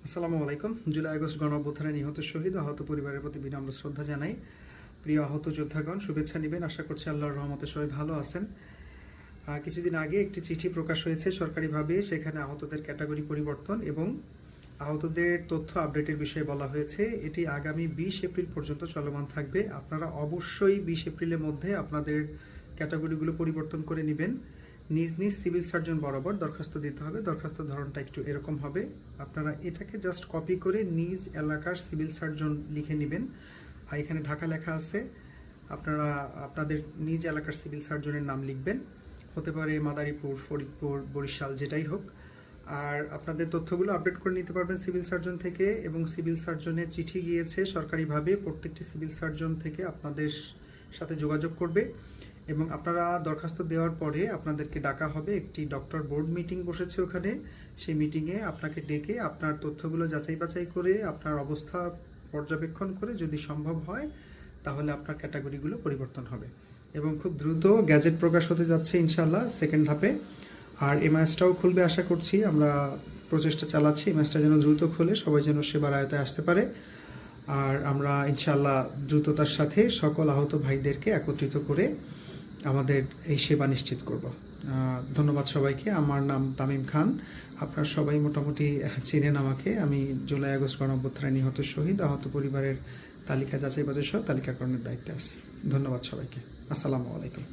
আসসালামু আলাইকুম। July August গণঅভ্যুত্থানে নিহত শহীদ আহত পরিবারের প্রতি বিনম্র শ্রদ্ধা জানাই। প্রিয় আহত যোদ্ধাগণ, শুভেচ্ছা নেবেন। আশা করছি আল্লাহর রহমতে সবাই ভালো আছেন। কিছুদিন আগে একটি চিঠি প্রকাশ হয়েছে সরকারিভাবে, সেখানে আহতদের ক্যাটাগরি পরিবর্তন এবং আহতদের তথ্য আপডেটের বিষয়ে বলা হয়েছে। এটি আগামী 20 এপ্রিল পর্যন্ত চলমান থাকবে। আপনারা অবশ্যই 20 এপ্রিলের মধ্যে আপনাদের ক্যাটাগরিগুলো পরিবর্তন করে নেবেন। নিজ নিজ সিভিল সার্জন বরাবর দরখাস্ত দিতে হবে। দরখাস্ত ধরনটা একটু এরকম হবে। আপনারা এটাকে জাস্ট কপি করে নিজ এলাকার সিভিল সার্জন লিখে নেবেন। আর এখানে ঢাকা লেখা আছে, আপনারা আপনাদের নিজ এলাকার সিভিল সার্জনের নাম লিখবেন। হতে পারে মাদারীপুর, ফরিদপুর, বরিশাল, যেটাই হোক। আর আপনাদের তথ্যগুলো আপডেট করে নিতে পারবেন সিভিল সার্জন থেকে, এবং সিভিল সার্জনের চিঠি গিয়েছে সরকারিভাবে। প্রত্যেকটি সিভিল সার্জন থেকে আপনাদের সাথে যোগাযোগ করবে এবং আপনারা দরখাস্ত দেওয়ার পরে আপনাদেরকে ডাকা হবে। একটি ডক্টর বোর্ড মিটিং বসেছে ওখানে। সেই মিটিংয়ে আপনাকে ডেকে আপনার তথ্যগুলো যাচাই বাছাই করে আপনার অবস্থা পর্যবেক্ষণ করে যদি সম্ভব হয় তাহলে আপনার ক্যাটাগরিগুলো পরিবর্তন হবে এবং খুব দ্রুত গ্যাজেট প্রকাশ হতে যাচ্ছে ইনশাল্লাহ সেকেন্ড ধাপে। আর এই ম্যাচটাও খুলবে আশা করছি। আমরা প্রচেষ্টা চালাচ্ছি এই ম্যাচটা যেন দ্রুত খুলে সবাই যেন সেবার আয়তায় আসতে পারে। আর আমরা ইনশাল্লাহ দ্রুততার সাথে সকল আহত ভাইদেরকে একত্রিত করে আমাদের এই সেবা নিশ্চিত করব। ধন্যবাদ সবাইকে। আমার নাম তামিম খান। আপনারা সবাই মোটামুটি চেনেন আমাকে। আমি জুলাই আগস্ট গণঅভ্যুত্থানে নিহত শহীদ আহত পরিবারের তালিকা যাচাই বাছাই সহ তালিকাকরণের দায়িত্বে আছি। ধন্যবাদ সবাইকে। আসসালামু আলাইকুম।